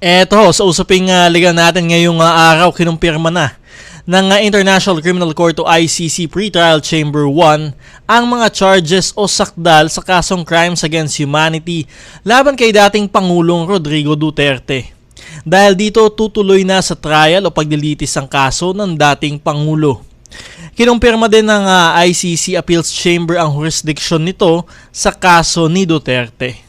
Eto, sa usaping liga natin ngayong araw, kinumpirma na ng International Criminal Court o ICC Pre-Trial Chamber 1 ang mga charges o sakdal sa kasong Crimes Against Humanity laban kay dating Pangulong Rodrigo Duterte. Dahil dito tutuloy na sa trial o paglilitis ang kaso ng dating Pangulo. Kinumpirma din ng ICC Appeals Chamber ang jurisdiction nito sa kaso ni Duterte.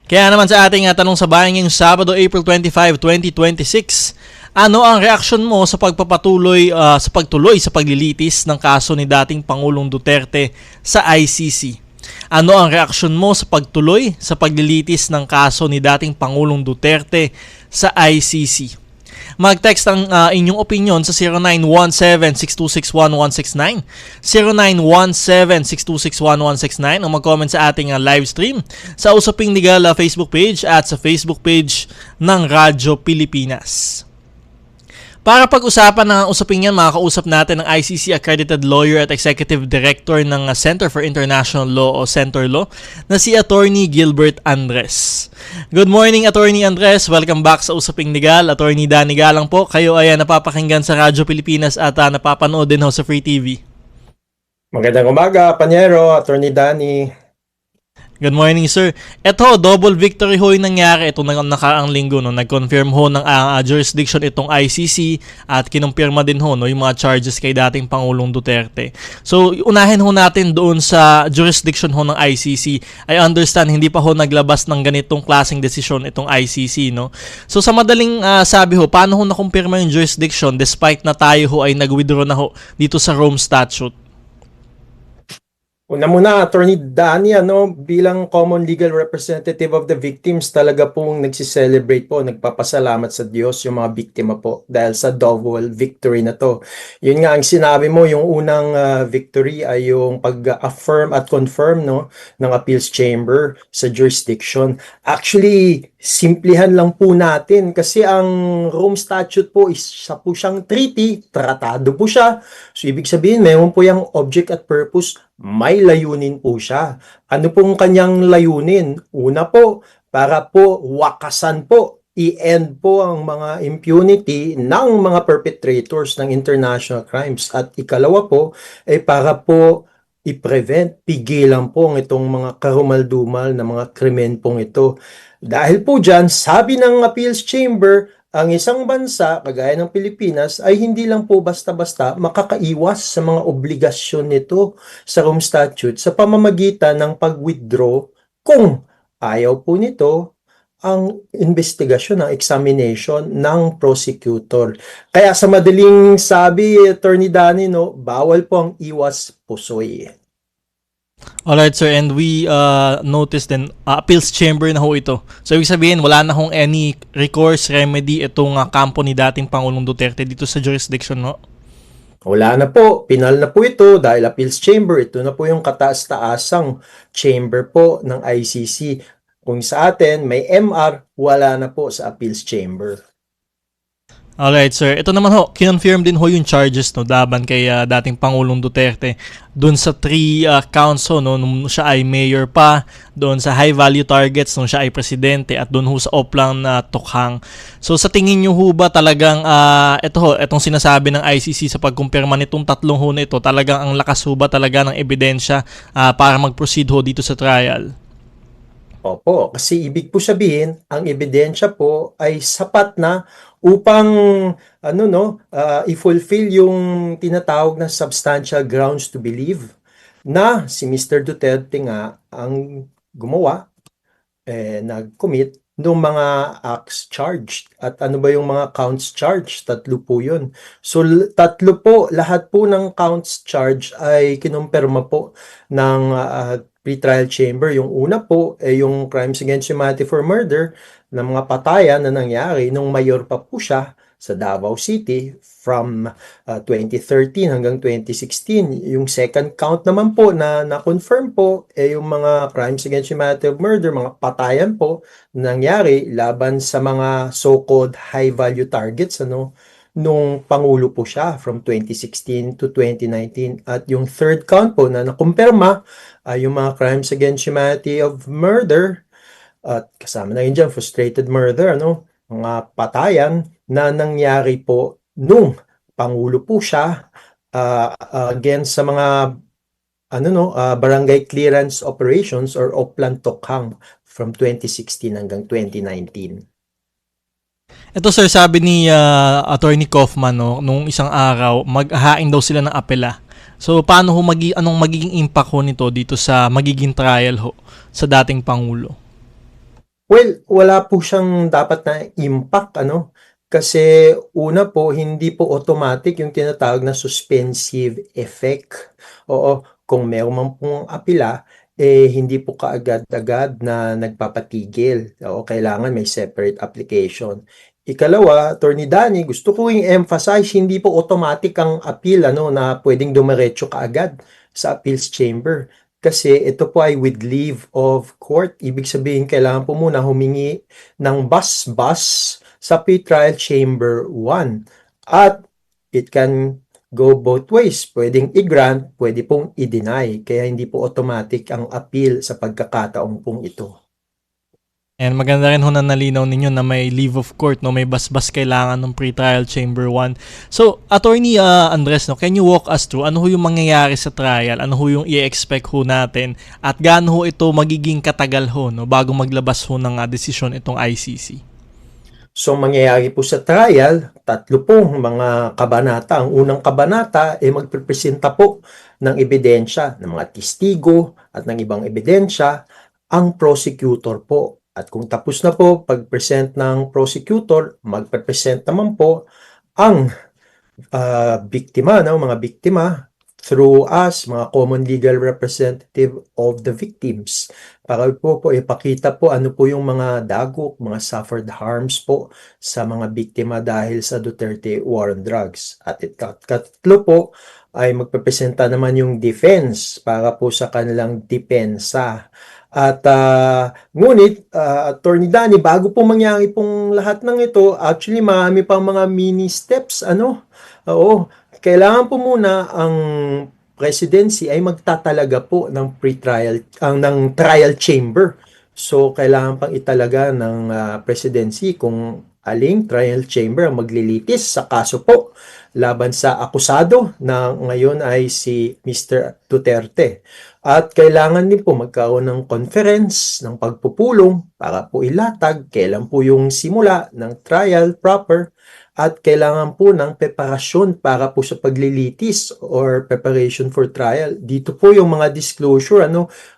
Kaya naman sa ating tanong sa bayan ngayong Sabado, April 25, 2026, ano ang reaksyon mo sa pagtuloy sa paglilitis ng kaso ni dating Pangulong Duterte sa ICC? Ano ang reaksyon mo sa pagtuloy sa paglilitis ng kaso ni dating Pangulong Duterte sa ICC? Mag-text ang inyong opinion sa 0917-626-1169, 0917-626-1169, o mag-comment sa ating live stream sa Usaping Legal Facebook page at sa Facebook page ng Radyo Pilipinas. Para pag-usapan ng usaping yan, makakausap natin ng ICC Accredited Lawyer at Executive Director ng Center for International Law o CenterLaw na si Attorney Gilbert Andres. Good morning, Attorney Andres. Welcome back sa Usaping Legal. Attorney Danny Galang po. Kayo ay napapakinggan sa Radyo Pilipinas at napapanood din ho sa Free TV. Magandang umaga, Panyero, Attorney Danny. Good morning, sir. Ito, double victory ho yung nangyari. Ito nakaraang linggo, no? Nag-confirm ho ng jurisdiction itong ICC at kinumpirma din ho, no, yung mga charges kay dating Pangulong Duterte. So, unahin ho natin doon sa jurisdiction ho ng ICC. I understand, hindi pa ho naglabas ng ganitong klaseng desisyon itong ICC, no? So, sa madaling sabi ho, paano ho nakumpirma yung jurisdiction despite na tayo ho ay nag-withdraw na ho dito sa Rome Statute? Una muna, Attorney Danny, bilang common legal representative of the victims, talaga pong nagsiselebrate po, nagpapasalamat sa Diyos yung mga biktima po dahil sa double victory na to. Yun nga ang sinabi mo, yung unang victory ay yung pag-affirm at confirm, no, ng appeals chamber sa jurisdiction. Actually, simplihan lang po natin kasi ang Rome Statute po isa po siyang treaty, tratado po siya. So ibig sabihin, mayroon po yung object at purpose, may layunin po siya. Ano pong kanyang layunin? Una po, para po wakasan po, i-end po ang mga impunity ng mga perpetrators ng international crimes. At ikalawa po, ay para po i-prevent, pigilan po itong mga karumal-dumal na mga krimen pong ito. Dahil po dyan, sabi ng Appeals Chamber, ang isang bansa, kagaya ng Pilipinas, ay hindi lang po basta-basta makakaiwas sa mga obligasyon nito sa Rome Statute sa pamamagitan ng pag-withdraw kung ayaw po nito ang investigasyon, ang examination ng prosecutor. Kaya sa madaling sabi, Attorney Danny, no, bawal po ang iwas pusoy. Alright, sir, and we noticed din appeals chamber na ho ito. So ibig sabihin wala na hong any recourse remedy itong kampo ni dating Pangulong Duterte dito sa jurisdiction, no? Wala na po, pinal na po ito dahil appeals chamber, ito na po yung kataas-taasang chamber po ng ICC. Kung sa atin may MR, wala na po sa appeals chamber. Alright, sir. Ito naman ho, kinonfirm din ho yung charges, no, laban kay dating Pangulong Duterte doon sa 3 counts ho, no, nung siya ay mayor pa, doon sa high value targets nung siya ay presidente, at doon ho sa Oplang na Tokhang. So sa tingin niyo ho ba talagang itong sinasabi ng ICC sa pagkumpirma nitong tatlong ho na ito, talagang ang lakas ho ba talaga ng ebidensya para mag-proceed ho dito sa trial? Opo, kasi ibig po sabihin, ang ebidensya po ay sapat na upang i-fulfill yung tinatawag na substantial grounds to believe na si Mr. Duterte nga ang gumawa, nag-commit ng mga acts charged. At ano ba yung mga counts charged? 3 po yun. So 3 po, lahat po ng counts charged ay kinumpirma po ng pre-trial chamber. Yung una po ay yung crimes against humanity for murder na mga patayan na nangyari nung mayor pa po siya sa Davao City from 2013 hanggang 2016. Yung second count naman po na na-confirm po ay yung mga crimes against humanity of murder, mga patayan po na nangyari laban sa mga so-called high-value targets, nung Pangulo po siya from 2016 to 2019. At yung third count po na nakumpirma ay yung mga crimes against humanity of murder At kasama na rin diyan frustrated murder, ano, mga patayan na nangyari po nung pangulo po siya against sa mga barangay clearance operations or Oplan Tokhang from 2016 hanggang 2019. Ito sir, sabi ni Attorney Kaufman no, nung isang araw, maghahain daw sila ng apela. So paano ho anong magiging impact ho nito dito sa magiging trial ho sa dating pangulo? Well, wala po siyang dapat na impact, ano? Kasi una po, hindi po automatic yung tinatawag na suspensive effect. Oo, kung meron man pong apila, hindi po kaagad-agad na nagpapatigil. Oo, kailangan may separate application. Ikalawa, Attorney Danny, gusto ko i-emphasize, hindi po automatic ang appeal, ano, na pwedeng dumiretso kaagad sa appeals chamber. Kasi ito po ay with leave of court. Ibig sabihin, kailangan po muna humingi ng bus sa pre-trial chamber 1. At it can go both ways. Pwedeng i-grant, pwede pong i-deny. Kaya hindi po automatic ang appeal sa pagkakataong pong ito. And maganda rin ho na nalinaw ninyo na may leave of court, no, may basbas kailangan ng pre-trial chamber 1. So, Attorney Andres, no, can you walk us through ano ho yung mangyayari sa trial? Ano ho yung i-expect ho natin? At gaano ho ito magiging katagal ho, no, bago maglabas ho ng desisyon itong ICC? So, mangyayari po sa trial, 3 pong mga kabanata. Ang unang kabanata ay magpipresenta po ng ebidensya, ng mga testigo at ng ibang ebidensya ang prosecutor po. At kung tapos na po pag-present ng prosecutor, magpe-present naman po ang biktima, mga biktima through us, mga common legal representative of the victims. Para po ipakita po ano po yung mga dagok, mga suffered harms po sa mga biktima dahil sa Duterte War on Drugs. At ikatlo po ay magpepresenta naman yung defense para po sa kanilang depensa. At ngunit, Attorney Danny, bago po mangyari pong lahat ng ito, actually marami pang mga mini steps, Oo, kailangan po muna ang presidency ay magtatalaga po ng pre-trial, ng trial chamber. So, kailangan pang italaga ng presidency kung aling trial chamber ang maglilitis sa kaso po laban sa akusado na ngayon ay si Mr. Duterte. At kailangan din po magkaroon ng conference, ng pagpupulong para po ilatag kailan po yung simula ng trial proper at kailangan po ng preparasyon para po sa paglilitis or preparation for trial. Dito po yung mga disclosure,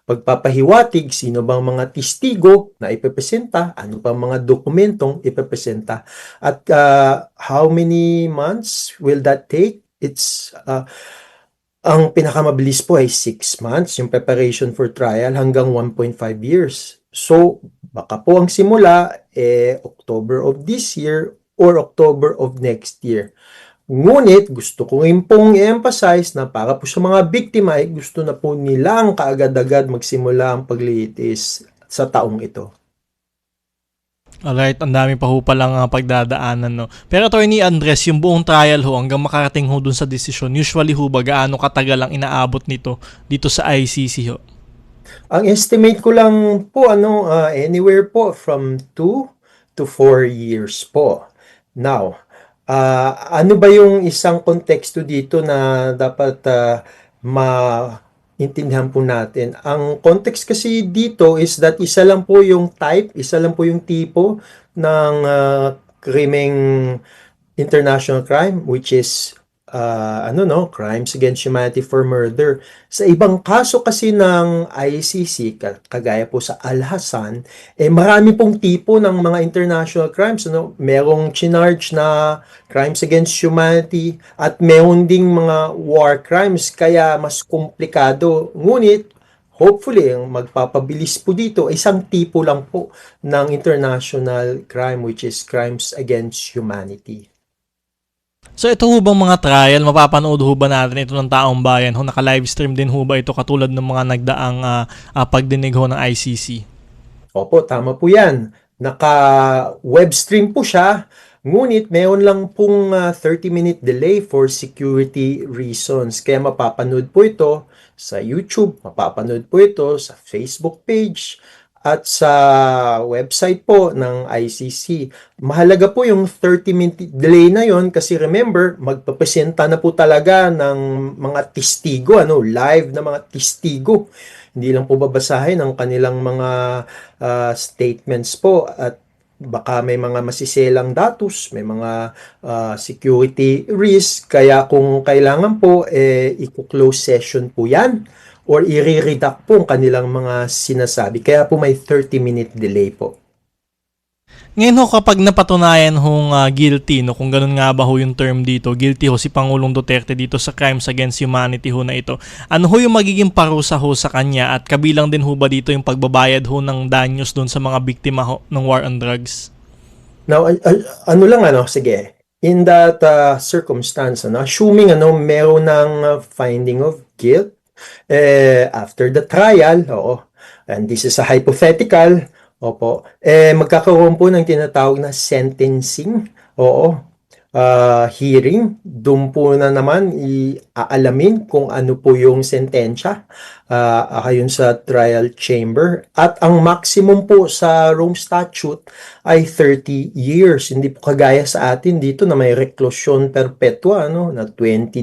pagpapahiwatig, sino bang mga testigo na ipepresenta, ano bang mga dokumentong ipepresenta, at how many months will that take? It's ang pinakamabilis po ay 6 months, yung preparation for trial hanggang 1.5 years. So, baka po ang simula October of this year or October of next year. Ngunit, gusto ko rin pong i-emphasize na para po sa mga biktima ay gusto na po nilang kaagad-agad magsimula ang paglilitis sa taong ito. Alright, ang dami pa ho palang pagdadaanan, no. Pero Attorney Andres, yung buong trial ho hanggang makarating ho dun sa desisyon, usually ho ba gaano katagal ang inaabot nito dito sa ICC ho? Ang estimate ko lang po anywhere po from 2 to 4 years po. Now, ano ba yung isang konteksto dito na dapat maintindihan po natin? Ang context kasi dito is that isa lang po yung type, isa lang po yung tipo ng krimeng international crime, which is crimes against humanity for murder. Sa ibang kaso kasi ng ICC, kagaya po sa Al-Hassan, marami pong tipo ng mga international crimes, merong chinarge na crimes against humanity at meron ding mga war crimes, kaya mas komplikado. Ngunit hopefully, ang magpapabilis po dito, isang tipo lang po ng international crime, which is crimes against humanity. So ito ho bang mga trial, mapapanood ho ba natin ito ng taong bayan? Ho, naka-livestream din ho ba ito katulad ng mga nagdaang pagdinig ho ng ICC? Opo, tama po yan. Naka-webstream po siya, ngunit mayroon lang pong 30-minute delay for security reasons. Kaya mapapanood po ito sa YouTube, mapapanood po ito sa Facebook page, at sa website po ng ICC. Mahalaga po yung 30-minute delay na yon kasi remember, magpapresenta na po talaga ng mga testigo, live na mga testigo. Hindi lang po babasahin ang kanilang mga statements po at baka may mga masiselang datos, may mga security risk, kaya kung kailangan po, i-close session po yan or i-redact po ang kanilang mga sinasabi. Kaya po may 30-minute delay po. Ngayon ho, kapag napatunayan hong guilty, no, kung ganun nga ba ho yung term dito, guilty ho si Pangulong Duterte dito sa crimes against humanity ho na ito, ano ho yung magiging parusa ho sa kanya at kabilang din ho ba dito yung pagbabayad ho ng danyos doon sa mga biktima ho ng war on drugs? Now, sige. In that circumstance, assuming meron ng finding of guilt after the trial, and this is a hypothetical, opo, magkakaroon po ng tinatawag na sentencing, hearing. Doon po na naman iaalamin kung ano po yung sentensya ayon sa trial chamber. At ang maximum po sa Rome Statute ay 30 years. Hindi po kagaya sa atin dito na may reclusion perpetua, na 20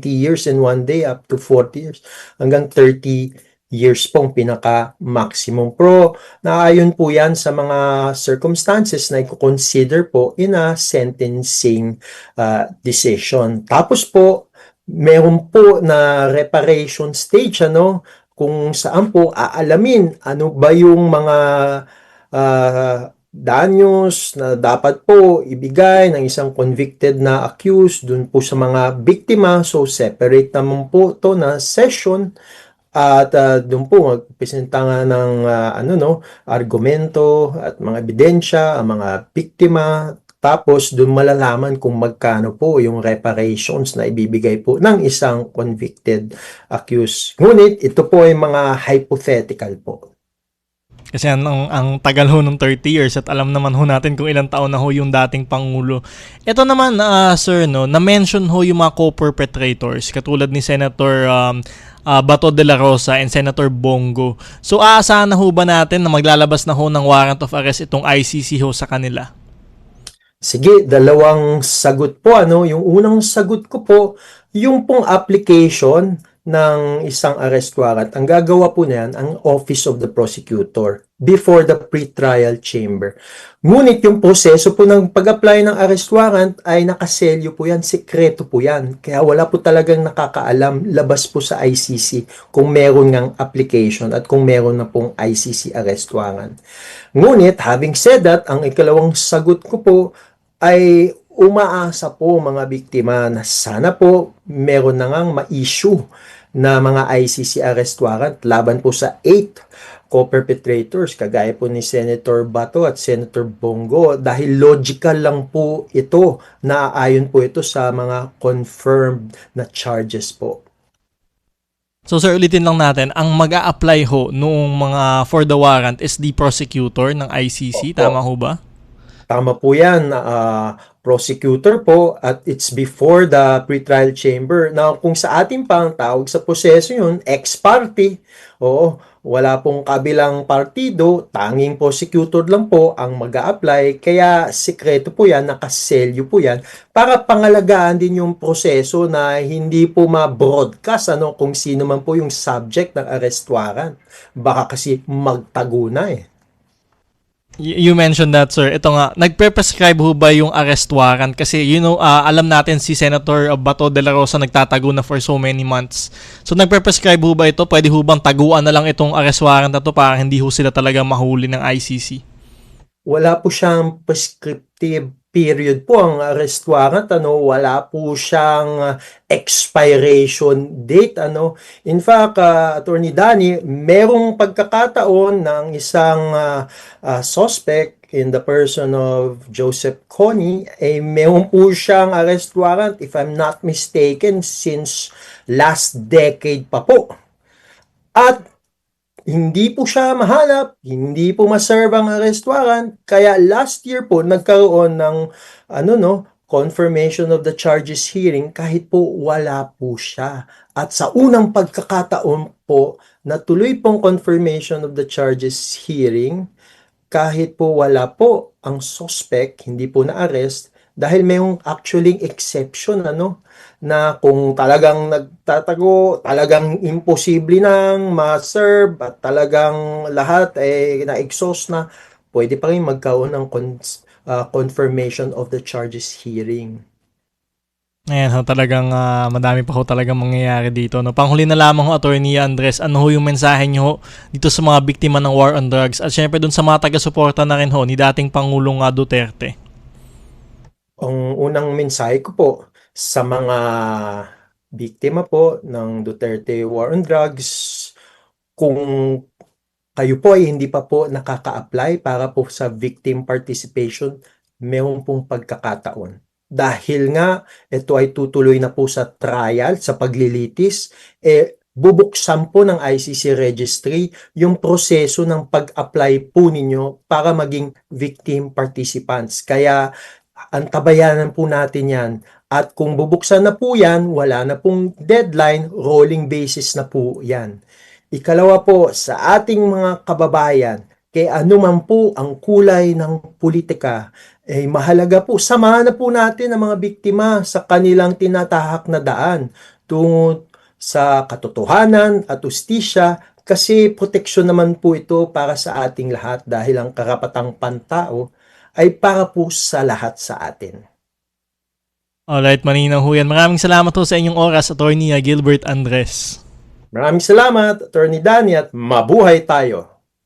years and 1 day up to 40 years. Hanggang 30 years pong pinaka-maximum. Pero naayon po yan sa mga circumstances na i-consider po in a sentencing decision. Tapos po, meron po na reparation stage, kung saan po aalamin ano ba yung mga danyos na dapat po ibigay ng isang convicted na accused dun po sa mga biktima. So, separate naman po to na session. At doon po magpresenta nga ng argumento at mga ebidensya ang mga biktima. Tapos doon malalaman kung magkano po yung reparations na ibibigay po ng isang convicted accused. Ngunit ito po ay mga hypothetical po. Kasi ang tagal ho ng 30 years at alam naman ho natin kung ilang taon na ho yung dating Pangulo. Ito naman, sir, na-mention ho yung mga co-perpetrators katulad ni Senator Bato de la Rosa and Senator Bongo. So, aasahan na ho ba natin na maglalabas na ho ng warrant of arrest itong ICC ho sa kanila? Sige, dalawang sagot po. Yung unang sagot ko po, yung pong application ng isang arrest warrant, ang gagawa po na yan, ang Office of the Prosecutor before the pre-trial chamber. Ngunit yung proseso po ng pag-apply ng arrest warrant ay nakaselyo po yan, sekreto po yan. Kaya wala po talagang nakakaalam labas po sa ICC kung meron ngang application at kung meron na pong ICC arrest warrant. Ngunit, having said that, ang ikalawang sagot ko po ay umaasa po mga biktima na sana po meron na ngang ma-issue na mga ICC arrest warrant laban po sa 8 co-perpetrators kagaya po ni Senator Bato at Senator Bongo dahil logical lang po ito na ayon po ito sa mga confirmed na charges po. So sir, ulitin lang natin, ang mag-a-apply ho noong mga for the warrant is the prosecutor ng ICC, Opo. tama ho ba? Tama po yan, prosecutor po at it's before the pretrial chamber. Now, kung sa ating pang tawag sa proseso yun, ex parte, wala pong kabilang partido, tanging prosecutor lang po ang mag-a-apply, kaya sikreto po yan, nakaselyo po yan, para pangalagaan din yung proseso na hindi po ma-broadcast kung sino man po yung subject ng arrest warrant. Baka kasi magtago na You mentioned that, sir. Ito nga, nagpe-prescribe ho ba yung arrest warrant? Kasi, alam natin si Senator Bato de la Rosa nagtatago na for so many months. So, nagpe-prescribe ho ba ito? Pwede ho bang taguan na lang itong arrest warrant na to para hindi ho sila talaga mahuli ng ICC? Wala po siyang prescriptive period po ang arrest warrant, wala po siyang expiration date, In fact, Attorney Danny, merong pagkakataon ng isang suspect in the person of Joseph Kony, meron po siyang arrest warrant, if I'm not mistaken, since last decade pa po. At hindi po siya mahanap, hindi po maserve ang arrest warrant, kaya last year po nagkaroon ng confirmation of the charges hearing kahit po wala po siya. At sa unang pagkakataon po na tuloy pong confirmation of the charges hearing kahit po wala po ang suspect, hindi po na-arrest, dahil mayroong actually exception na kung talagang nagtatago, talagang imposible nang ma-serve at talagang lahat na-exhaust na, pwede pa rin magkaroon ng confirmation of the charges hearing. Ayan ho, talagang madami pa ho talagang mangyayari dito. No? Panghuli na lamang ho, Attorney Andres, ano ho yung mensahe nyo ho dito sa mga biktima ng war on drugs at syempre dun sa mga taga-suporta na rin ho ni dating Pangulong Duterte? Ang unang mensahe ko po sa mga biktima po ng Duterte War on Drugs, kung kayo po ay hindi pa po nakaka-apply para po sa victim participation, meron pong pagkakataon. Dahil nga ito ay tutuloy na po sa trial, sa paglilitis, bubuksan po ng ICC registry yung proseso ng pag-apply po ninyo para maging victim participants. Kaya antabayanan po natin yan. At kung bubuksan na po yan, wala na pong deadline, rolling basis na po yan. Ikalawa po, sa ating mga kababayan, kay anuman po ang kulay ng politika, mahalaga po, samahan na po natin ang mga biktima sa kanilang tinatahak na daan tungo sa katotohanan at ustisya, kasi proteksyon naman po ito para sa ating lahat dahil ang karapatang pantao ay para po sa lahat sa atin. Alright, malinaw ho yan. Maraming salamat ho sa inyong oras, Attorney Gilbert Andres. Maraming salamat, Attorney Danny, at mabuhay tayo!